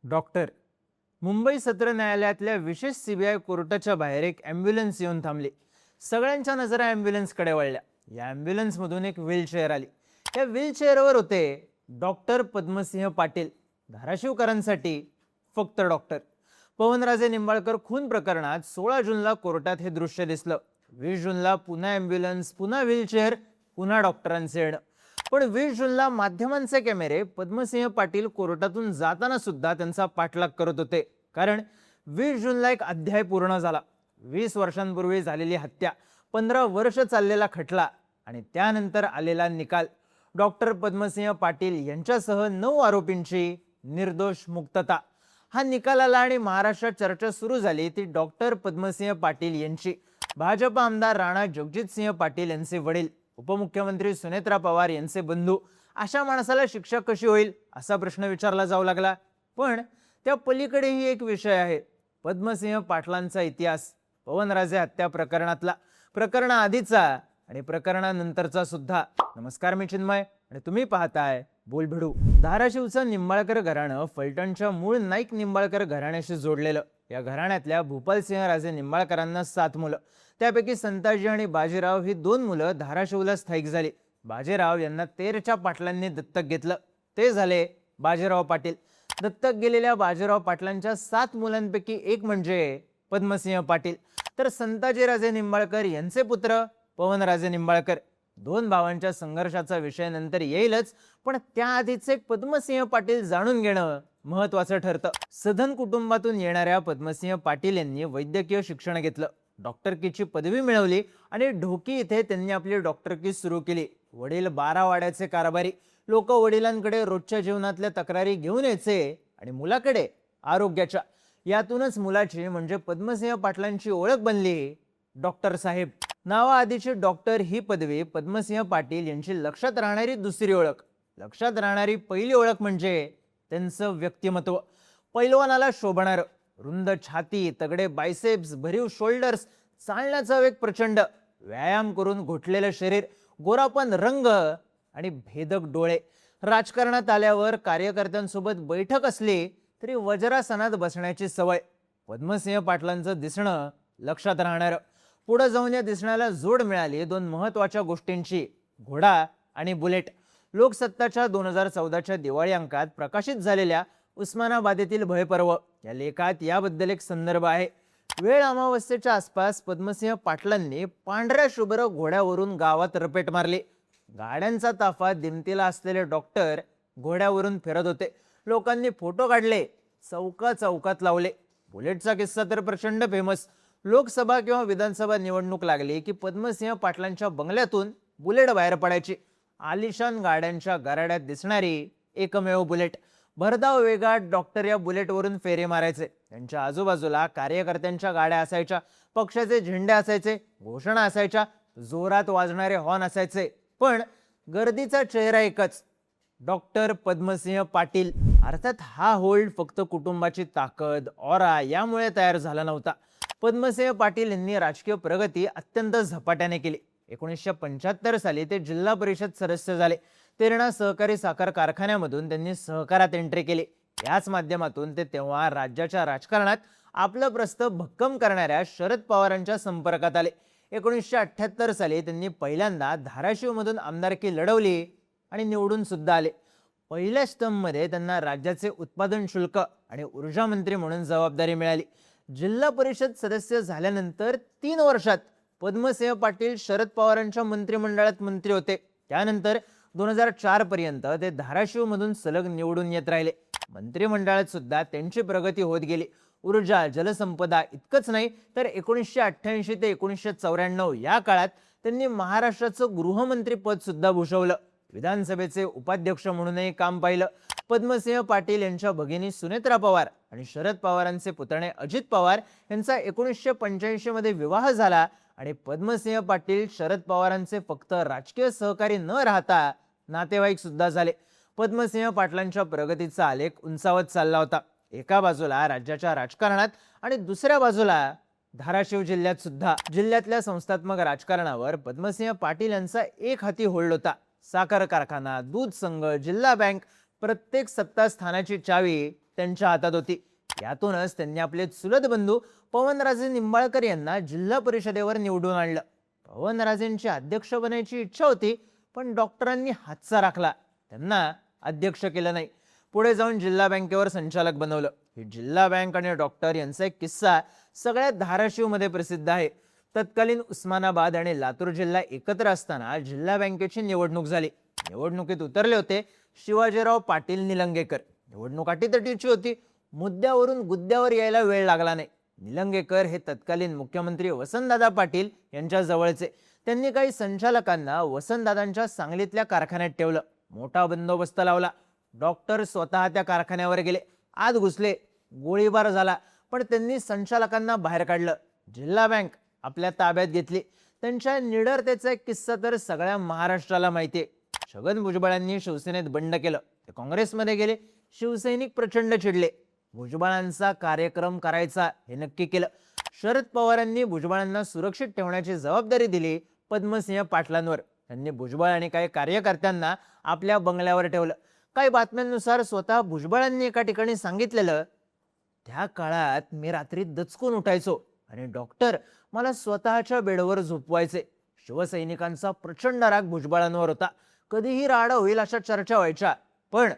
Doctor Mumbai सत्र न्यायालयातल्या विशेष सीबीआय कोर्टाच्या बाहेर एक ॲम्ब्युलन्स येऊन थांबली. सगळ्यांच्या नजरा ॲम्ब्युलन्सकडे वळल्या. या ॲम्ब्युलन्समधून एक व्हीलचेअर आली. या व्हीलचेअरवर होते डॉक्टर पद्मसिंह पाटील. धाराशिवकरांसाठी फक्त डॉक्टर. पवनराजे निंबाळकर खून प्रकरणात 16 जूनला कोर्टात हे दृश्य दिसलं. 20 जूनला पुन्हा ॲम्ब्युलन्स, पुन्हा व्हीलचेअर, पुन्हा डॉक्टरांचे येणं. पण 20 जूनला माध्यमांचे कॅमेरे पद्मसिंह पाटील कोर्टातून जाताना सुद्धा त्यांचा पाठलाग करत होते. कारण 20 जूनला एक अध्याय पूर्ण झाला. 20 वर्षांपूर्वी झालेली हत्या, 15 वर्ष चाललेला खटला आणि त्यानंतर आलेला निकाल. डॉक्टर पद्मसिंह पाटील यांच्यासह 9 आरोपींची निर्दोष मुक्तता. हा निकाल आला आणि महाराष्ट्रात चर्चा सुरू झाली ती डॉक्टर पद्मसिंह पाटील यांची. भाजप आमदार राणा जगजितसिंह पाटील यांचे वडील, उपमुख्यमंत्री सुनेत्रा पवार यांचे बंधू, अशा माणसाला शिक्षा कशी होईल असा प्रश्न विचारला जाऊ लागला. पण त्या पलीकडेही एक विषय आहे, पद्मसिंह पाटलांचा इतिहास. पवनराजे हत्या प्रकरणातला, प्रकरणाआधीचा आणि प्रकरणानंतरचा सुद्धा. नमस्कार, मी चिन्मय आणि तुम्ही पाहताय बोलभिडू. धाराशिवचं निंबाळकर घराणं फलटणच्या मूळ नाईक निंबाळकर घराण्याशी जोडलेलं. या घराण्यातल्या भूपालसिंह राजे निंबाळकरांना 7 मुलं. त्यापैकी संताजी आणि बाजीराव ही 2 मुलं धाराशिवला स्थायिक झाली. बाजीराव यांना तेरच्या पाटलांनी दत्तक घेतलं. ते झाले बाजीराव पाटील. दत्तक गेलेल्या बाजीराव पाटलांच्या 7 मुलांपैकी एक म्हणजे पद्मसिंह पाटील. तर संताजीराजे निंबाळकर यांचे पुत्र पवनराजे निंबाळकर. 2 भावांच्या संघर्षाचा विषय नंतर येईलच, पण त्याआधीचे पद्मसिंह पाटील जाणून घेणं महत्वाचं ठरतं. सधन कुटुंबातून येणाऱ्या पद्मसिंह पाटील यांनी वैद्यकीय शिक्षण घेतलं, डॉक्टरकीची पदवी मिळवली आणि ढोकी इथे त्यांनी आपली डॉक्टरकी सुरू केली. वडील 12 वाड्याचे कारभारी. लोक वडिलांकडे रोजच्या जीवनातल्या तक्रारी घेऊन यायचे आणि मुलाकडे आरोग्याच्या. यातूनच मुलाची म्हणजे पद्मसिंह पाटलांची ओळख बनली डॉक्टर साहेब. नावाआधीची डॉक्टर ही पदवी पद्मसिंह पाटील यांची लक्षात राहणारी दुसरी ओळख. लक्षात राहणारी पहिली ओळख म्हणजे त्यांचं व्यक्तिमत्व. पैलवानाला शोभणारं, रुंद छाती, तगडे बायसेप्स, भरीव शोल्डर्स, चालण्याचा वेग प्रचंड, व्यायाम करून घोटलेलं शरीर, गोरापण रंग आणि भेदक डोळे. राजकारणात आल्यावर कार्यकर्त्यांसोबत बैठक असली तरी वज्रासनात बसण्याची सवय. पद्मसिंह पाटलांचं दिसणं लक्षात राहणारं. पुढे जाऊन या दिसण्याला जोड मिळाली 2 महत्वाच्या गोष्टींची, घोडा आणि बुलेट. लोकसत्ताच्या 2014च्या दिवाळी अंकात प्रकाशित झालेल्या उस्मानाबादेतील भयपर्व या लेखात याबद्दल एक संदर्भ आहे. वेळ अमावस्येच्या आसपास पद्मसिंह पाटलांनी पांढऱ्या शुभ्र घोड्यावरून गावात रपेट मारली. गाड्यांचा ताफा दिमतीला असलेले डॉक्टर घोड्यावरून फिरत होते. लोकांनी फोटो काढले, चौकात लावले. बुलेटचा किस्सा तर प्रचंड फेमस. लोकसभा किंवा विधानसभा निवडणूक लागली की पद्मसिंह पाटलांच्या बंगल्यातून बुलेट बाहेर पडायची. आलिशान गाड्यांच्या गराड्यात दिसणारी एकमेव बुलेट. भरधाव वेगात डॉक्टर या बुलेटवरून फेरी मारायचे. त्यांच्या आजूबाजूला कार्यकर्त्यांच्या गाड्या असायच्या, पक्षाचे झेंडे असायचे, घोषणा असायच्या, जोरात वाजणारे हॉर्न असायचे. पण गर्दीचा चेहरा एकच, डॉक्टर पद्मसिंह पाटील. अर्थात हा होल्ड फक्त कुटुंबाची ताकद, ऑरा यामुळे तयार झाला नव्हता. पद्मसिंह पाटील यांनी राजकीय प्रगती अत्यंत झपाट्याने केली. 1975 साली ते जिल्हा परिषद सदस्य झाले. तेरणा सहकारी साखर कारखान्यामधून त्यांनी सहकारात एंट्री केली. याच माध्यमातून ते तेव्हा राज्याच्या राजकारणात आपलं प्रस्थ भक्कम करणाऱ्या शरद पवारांच्या संपर्कात आले. 1978 साली त्यांनी पहिल्यांदा धाराशिवमधून आमदारकी लढवली आणि निवडून सुद्धा आले. पहिल्या स्टर्ममध्ये त्यांना राज्याचे उत्पादन शुल्क आणि ऊर्जा मंत्री म्हणून जबाबदारी मिळाली. जिल्हा परिषद सदस्य झाल्यानंतर 3 वर्षात पद्मसिंह पाटील शरद पवारांच्या मंत्रिमंडळात मंत्री होते. त्यानंतर 2004 पर्यंत ते धाराशिवमधून सलग निवडून येत राहिले. मंत्रिमंडळात सुद्धा त्यांची प्रगती होत गेली. ऊर्जा, जलसंपदा इतकंच नाही तर 1988 ते 1994 या काळात त्यांनी महाराष्ट्राचं गृहमंत्री पद सुद्धा भूषवलं. विधानसभेचे उपाध्यक्ष म्हणूनही काम पाहिलं. पद्मसिंह पाटील यांच्या भगिनी सुनेत्रा पवार आणि शरद पवारांचे पुतणे अजित पवार यांचा 1985 मध्ये विवाह झाला आणि पद्मसिंह पाटील शरद पवारांचे फक्त राजकीय सहकारी न राहता नातेवाईक सुद्धा झाले. पद्मसिंह पाटलांच्या प्रगतीचा आलेख उंचावत चालला होता. एका बाजूला राज्याच्या राजकारणात आणि दुसऱ्या बाजूला धाराशिव जिल्ह्यात सुद्धा. जिल्ह्यातल्या संस्थात्मक राजकारणावर पद्मसिंह पाटील यांचा एक हाती होल्ड होता. साखर कारखाना, दूध संघ, जिल्हा बँक, प्रत्येक सत्ता स्थानाची चावी त्यांच्या हातात होती. यातूनच त्यांनी आपले चुलत बंधू पवनराजे निंबाळकर यांना जिल्हा परिषदेवर निवडून आणलं. पवनराजेंची अध्यक्ष बनायची इच्छा होती, पण डॉक्टरांनी हातचा राखला, त्यांना अध्यक्ष केलं नाही. पुढे जाऊन जिल्हा बँकेवर संचालक बनवलं. ही जिल्हा बँक आणि डॉक्टर यांचा एक किस्सा सगळ्यात धाराशिवमध्ये प्रसिद्ध आहे. तत्कालीन उस्मानाबाद आणि लातूर जिल्हा एकत्र असताना जिल्हा बँकेची निवडणूक झाली. निवडणुकीत उतरले होते शिवाजीराव पाटील निलंगेकर. निवडणूक अटीतटीची होती. मुद्द्यावरून गुद्द्यावर यायला वेळ लागला नाही. निलंगेकर हे तत्कालीन मुख्यमंत्री वसंतदादा पाटील यांच्या जवळचे. त्यांनी काही संचालकांना वसंतदादांच्या सांगलीतल्या कारखान्यात ठेवलं. मोठा बंदोबस्त लावला. डॉक्टर स्वतः त्या कारखान्यावर गेले, आत घुसले, गोळीबार झाला, पण त्यांनी संचालकांना बाहेर काढलं. जिल्हा बँक आपल्या ताब्यात घेतली. त्यांच्या निडरतेचा एक किस्सा तर सगळ्या महाराष्ट्राला माहिती आहे. छगन भुजबळांनी शिवसेनेत बंड केलं, ते काँग्रेसमध्ये गेले. शिवसैनिक प्रचंड चिडले. भुजबळांचा कार्यक्रम करायचा हे नक्की केलं. शरद पवारांनी भुजबळांना सुरक्षित ठेवण्याची जबाबदारी दिली पद्मसिंह पाटलांवर. त्यांनी भुजबळ आणि काही कार्यकर्त्यांना आपल्या बंगल्यावर ठेवलं. काही बातम्यांनुसार स्वतः भुजबळांनी एका ठिकाणी सांगितलेलं, त्या काळात मी रात्री दचकून उठायचो आणि डॉक्टर मला स्वतःच्या बेडवर झोपवायचे. शिवसैनिकांचा प्रचंड राग भुजबळांवर होता. कधीही राडा होईल अशा चर्चा व्हायच्या, पण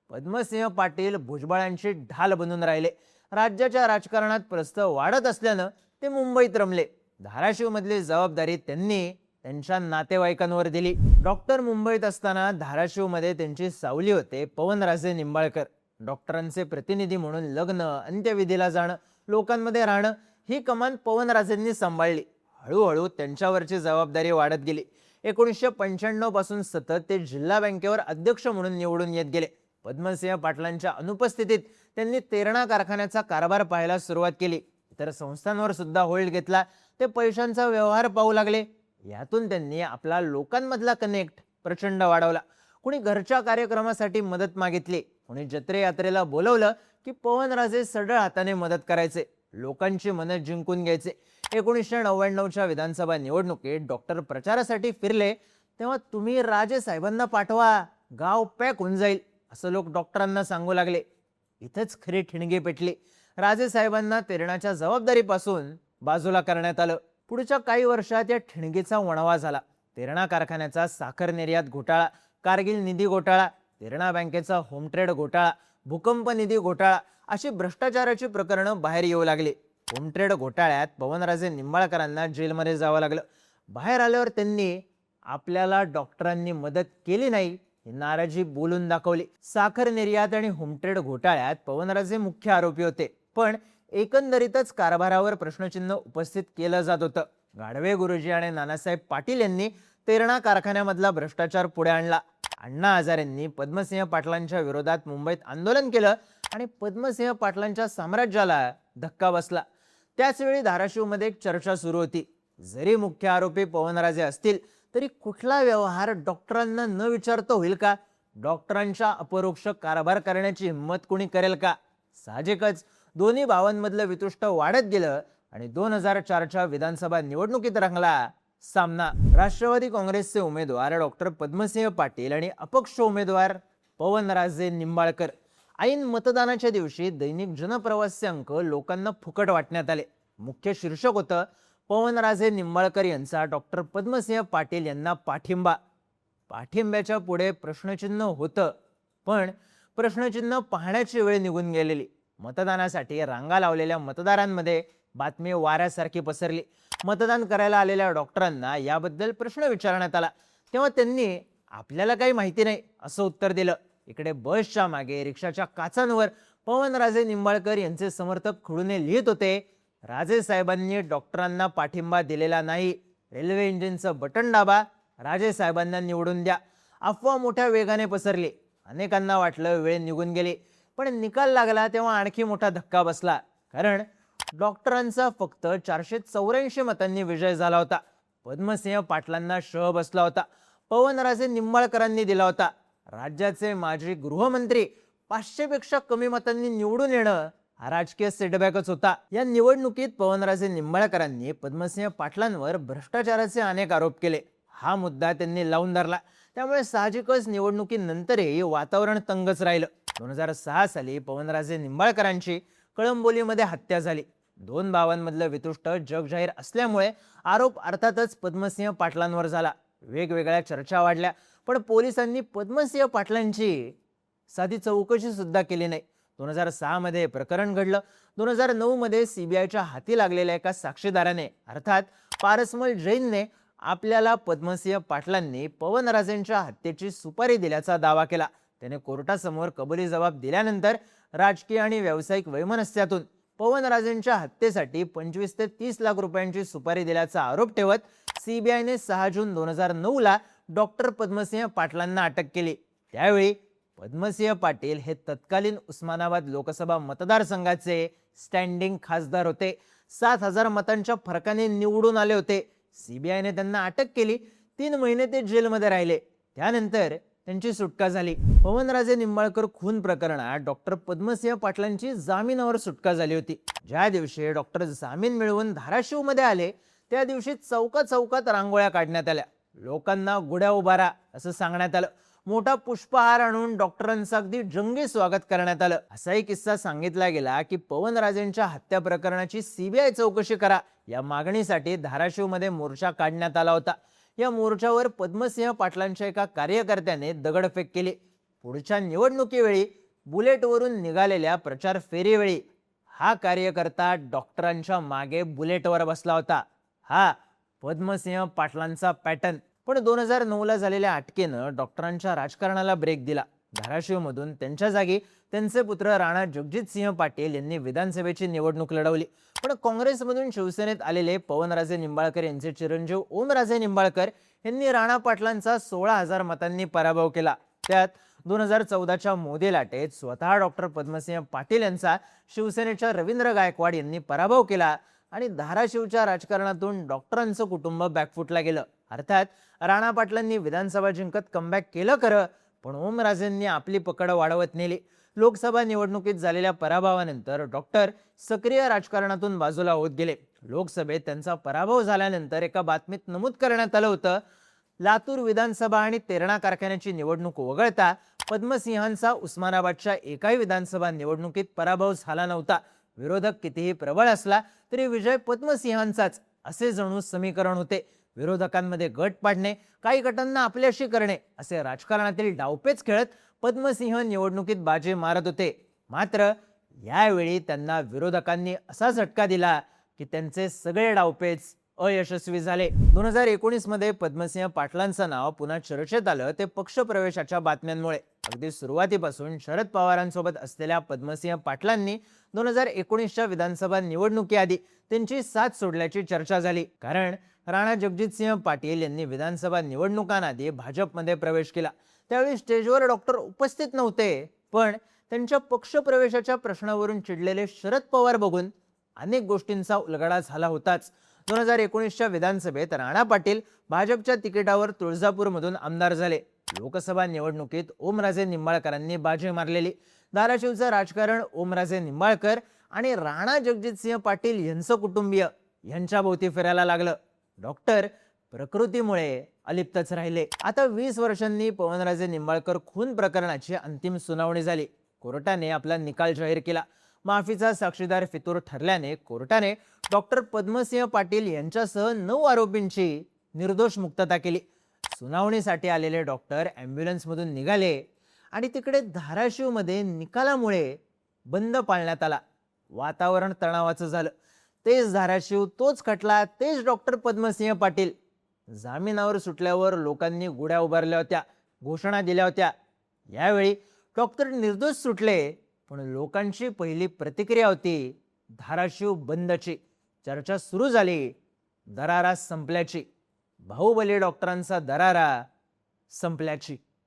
पद्मसिंह पाटील भुजबळांची ढाल बनून राहिले. राज्याच्या राजकारणात प्रस्ताव वाढत असल्यानं ते मुंबईत रमले. धाराशिव मधली जबाबदारी त्यांनी त्यांच्या नातेवाईकांवर दिली. डॉक्टर मुंबईत असताना धाराशिवमध्ये त्यांची सावली होते पवनराजे निंबाळकर. डॉक्टरांचे प्रतिनिधी म्हणून लग्न, अंत्यविधीला जाणं, लोकांमध्ये राहणं ही कमान पवनराजेंनी सांभाळली. हळूहळू त्यांच्यावरची जबाबदारी वाढत गेली. 1995 पासून सतत ते जिल्हा बँकेवर अध्यक्ष म्हणून निवडून येत गेले. पद्मसिंह पाटलांच्या अनुपस्थितीत त्यांनी तेरणा कारखान्याचा कारभार पाहायला सुरुवात केली. इतर संस्थांवर सुद्धा होल्ड घेतला. ते पैशांचा व्यवहार पाहू लागले. यातून त्यांनी आपला लोकांमधला कनेक्ट प्रचंड वाढवला. कुणी घरच्या कार्यक्रमासाठी मदत मागितली, कुणी जत्रे यात्रेला बोलवलं की पवनराजे सरळ हाताने मदत करायचे, लोकांची मनं जिंकून घ्यायचे. 1999च्या विधानसभा निवडणुकीत डॉक्टर प्रचारासाठी फिरले तेव्हा तुम्ही राजे साहेबांना पाठवा, गाव पॅक होऊन जाईल असं लोक डॉक्टरांना सांगू लागले. इथंच खरी ठिणगी पेटली. राजे साहेबांना तेरणाच्या जबाबदारीपासून बाजूला करण्यात आलं. पुढच्या काही वर्षात या ठिणगीचा वणवा झाला. तेरणा कारखान्याचा साखर निर्यात घोटाळा, कारगिल निधी घोटाळा, तेरणा बँकेचा होम ट्रेड घोटाळा, भूकंप निधी घोटाळा अशी भ्रष्टाचाराची प्रकरणं बाहेर येऊ लागली. होम ट्रेड घोटाळ्यात पवनराजे निंबाळकरांना जेलमध्ये जावं लागलं. बाहेर आल्यावर त्यांनी आपल्याला डॉक्टरांनी मदत केली नाही ही नाराजी बोलून दाखवली. साखर निर्यात आणि होम ट्रेड घोटाळ्यात पवनराजे मुख्य आरोपी होते, पण एकंदरीतच कारभारावर प्रश्नचिन्ह उपस्थित केलं जात होतं. गाढवे गुरुजी आणि नानासाहेब पाटील यांनी तेरणा कारखान्यामधला भ्रष्टाचार पुढे आणला. अण्णा हजारेंनी पद्मसिंह पाटलांच्या विरोधात मुंबईत आंदोलन केलं आणि पद्मसिंह पाटलांच्या साम्राज्याला धक्का बसला. त्याचवेळी धाराशिवमध्ये एक चर्चा सुरू होती. जरी मुख्य आरोपी पवनराजे असतील तरी कुठला व्यवहार डॉक्टरांना न विचारता होईल का? डॉक्टरांच्या अपरोक्ष कारभार करण्याची हिंमत कोणी करेल का? साहजिकच दोन्ही भावांमधलं वितुष्ट वाढत गेलं आणि 2004च्या विधानसभा निवडणुकीत रंगला सामना. राष्ट्रवादी काँग्रेसचे उमेदवार डॉक्टर पद्मसिंह पाटील आणि अपक्ष उमेदवार पवनराजे निंबाळकर. ऐन मतदानाच्या दिवशी दैनिक जनप्रवासचे अंक लोकांना फुकट वाटण्यात आले. मुख्य शीर्षक होतं पवनराजे निंबाळकर यांचा डॉक्टर पद्मसिंह पाटील यांना पाठिंबा. पाठिंब्याच्या पुढे प्रश्नचिन्ह होतं, पण प्रश्नचिन्ह पाहण्याची वेळ निघून गेलेली. मतदानासाठी रांगा लावलेल्या मतदारांमध्ये बातमी वाऱ्यासारखी पसरली. मतदान करायला आलेल्या डॉक्टरांना याबद्दल प्रश्न विचारण्यात आला तेव्हा त्यांनी आपल्याला काही माहिती नाही असं उत्तर दिलं. इकडे बसच्या मागे, रिक्षाच्या काचांवर पवनराजे निंबाळकर यांचे समर्थक खुडूने लिहित होते, राजे साहेबांनी डॉक्टरांना पाठिंबा दिलेला नाही, रेल्वे इंजिनचं बटन दाबा, राजे साहेबांना निवडून द्या. अफवा मोठ्या वेगाने पसरली. अनेकांना वाटलं वेळ निघून गेली, पण निकाल लागला तेव्हा आणखी मोठा धक्का बसला. कारण डॉक्टरांचा फक्त 484 मतांनी विजय झाला होता. पद्मसिंह पाटलांना शह बसला होता. पवनराजे निंबाळकरांनी दिला होता. राज्याचे माजी गृहमंत्री 500 पेक्षा कमी मतांनी निवडून येणं हा राजकीय सेटबॅकच होता. या निवडणुकीत पवनराजे निंबाळकरांनी पद्मसिंह पाटलांवर भ्रष्टाचाराचे अनेक आरोप केले. हा मुद्दा त्यांनी लावून धरला. त्यामुळे साहजिकच निवडणुकीनंतरही वातावरण तंगच राहिलं. 2006 साली पवनराजे निंबाळकरांची कळंबोलीमध्ये हत्या झाली. दोन भावांमधलं वितुष्ट जगजाहीर असल्यामुळे आरोप अर्थातच पद्मसिंह पाटलांवर झाला. वेगवेगळ्या चर्चा वाढल्या, पण पोलिसांनी पद्मसिंह पाटलांची साधी चौकशी सुद्धा केली नाही. 2006 मध्ये प्रकरण घडलं. 2009 मध्ये सीबीआयच्या हाती लागलेल्या एका साक्षीदाराने अर्थात पारसमल जैनने आपल्याला पद्मसिंह पाटलांनी पवनराजेंच्या हत्येची सुपारी दिल्याचा दावा केला. त्याने कोर्टासमोर कबुली जबाब दिल्यानंतर राजकीय आणि व्यावसायिक वैमनस्यातून पवनराजेंच्या हत्येसाठी 25 ते 30 लाख रुपयांची सुपारी दिल्याचा आरोप ठेवत सीबीआयने 6 जून 2009 ला डॉक्टर पद्मसिंह पाटलांना अटक केली. त्यावेळी पद्मसिंह पाटील हे तत्कालीन उस्मानाबाद लोकसभा मतदारसंघाचे स्टँडिंग खासदार होते. 7,000 मतांच्या फरकाने निवडून आले होते. सीबीआयने त्यांना अटक केली. 3 महिने ते जेलमध्ये राहिले. त्यानंतर त्यांची सुटका झाली. पवनराजे निंबाळकर खून प्रकरणात डॉक्टर पद्मसिंह पाटलांची जामिनावर सुटका झाली होती. ज्या दिवशी डॉक्टर जामीन मिळवून धाराशिवमध्ये आले त्या दिवशी चौकात रांगोळ्या काढण्यात आल्या. लोकांना गुढ्या उभारा असं सांगण्यात आलं. मोठा पुष्पहार आणून डॉक्टरांचं अगदी जंगी स्वागत करण्यात आलं. असाही किस्सा सांगितला गेला की पवनराजेंच्या हत्या प्रकरणाची सीबीआय चौकशी करा या मागणीसाठी धाराशिवमध्ये मोर्चा काढण्यात आला होता. या मोर्चावर पद्मसिंह पाटलांच्या एका कार्यकर्त्याने दगडफेक केली. पुढच्या निवडणुकीवेळी बुलेटवरून निघालेल्या प्रचार फेरीवेळी हा कार्यकर्ता डॉक्टरांच्या मागे बुलेटवर बसला होता. हा पद्मसिंह पाटलांचा पॅटर्न. पण 2009 ला झालेल्या अटकेनं डॉक्टरांच्या राजकारणाला ब्रेक दिला. धाराशिवमधून त्यांच्या जागी त्यांचे पुत्र राणा जगजितसिंह पाटील यांनी विधानसभेची निवडणूक लढवली. पण काँग्रेसमधून शिवसेनेत आलेले पवनराजे निंबाळकर यांचे चिरंजीव ओमराजे निंबाळकर यांनी राणा पाटलांचा 16,000 मतांनी पराभव केला. त्यात 2014च्या मोदी लाटेत स्वतः डॉक्टर पद्मसिंह पाटील यांचा शिवसेनेच्या रवींद्र गायकवाड यांनी पराभव केला आणि धाराशिवच्या राजकारणातून डॉक्टरांचं कुटुंब बॅकफुटला गेलं. अर्थात राणा पाटलांनी विधानसभा जिंकत कमबॅक केलं खरं, पण ओमराजेंनी आपली पकड वाढवत नेली. लोकसभा निवडणुकीत झालेल्या पराभवानंतर डॉक्टर सक्रिय राजकारणातून बाजूला होत गेले. लोकसभेत त्यांचा पराभव झाल्यानंतर एका बातमीत नमूद करण्यात आलं होतं, लातूर विधानसभा आणि तेरणा कारखान्याची निवडणूक वगळता पद्मसिंहांचा उस्मानाबादच्या एकाही विधानसभा निवडणुकीत पराभव झाला नव्हता. विरोधक कितीही प्रबळ असला तरी विजय पद्मसिंहांचाच असे जणू समीकरण होते. विरोधकांमध्ये गट पाडणे, काही गटांना आपल्याशी करणे असे राजकारणातील डावपेच खेळत पद्मसिंह निवडणुकीत बाजी मारत होते. मात्र यावेळी त्यांना विरोधकांनी असा झटका दिला की त्यांचे सगळे डावपेच अयशस्वी झाले. 2019 मध्ये पद्मसिंह पाटलांचं नाव पुन्हा चर्चेत आलं ते पक्षप्रवेशाच्या बातम्यांमुळे. अगदी सुरुवातीपासून शरद पवारांसोबत असलेल्या पद्मसिंह पाटलांनी 2019च्या विधानसभा निवडणुकीआधी त्यांची साथ सोडल्याची चर्चा झाली. कारण राणा जगजितसिंह पाटील यांनी विधानसभा निवडणुकांआधी भाजपमध्ये प्रवेश केला. त्यावेळी स्टेजवर डॉक्टर उपस्थित नव्हते, पण त्यांच्या पक्षप्रवेशाच्या प्रश्नावरून चिडलेले शरद पवार बघून अनेक गोष्टींचा उलगडा झाला होताच. 2019च्या विधानसभेत राणा पाटील भाजपच्या तिकिटावर तुळजापूरमधून आमदार झाले. लोकसभा निवडणुकीत ओमराजे निंबाळकरांनी बाजी मारलेली. धाराशिवचं राजकारण ओमराजे निंबाळकर आणि राणा जगजितसिंह पाटील यांचं कुटुंबीय यांच्या भोवती फिरायला लागलं. डॉक्टर प्रकृतीमुळे अलिप्तच राहिले. आता 20 वर्षांनी पवनराजे निंबाळकर खून प्रकरणाची अंतिम सुनावणी झाली. कोर्टाने आपला निकाल जाहीर केला. माफीचा साक्षीदार फितूर ठरल्याने कोर्टाने डॉक्टर पद्मसिंह पाटील यांच्यासह 9 आरोपींची निर्दोष मुक्तता केली. सुनावणीसाठी आलेले डॉक्टर ॲम्ब्युलन्समधून निघाले आणि तिकडे धाराशिवमध्ये निकालामुळे बंद पाळण्यात आला. वातावरण तणावाचं झालं. तेच धाराशिव, तोच खटला, तेच डॉक्टर पद्मसिंह पाटील. जामिनावर सुटल्यावर लोकांनी गुढ्या उभारल्या होत्या, घोषणा दिल्या होत्या. यावेळी डॉक्टर निर्दोष सुटले, पण लोकांची पहिली प्रतिक्रिया होती धाराशिव बंदची. चर्चा सुरू झाली दरारा संपल्याची. बाहुबली डॉक्टरांचा दरारा संपल्याची.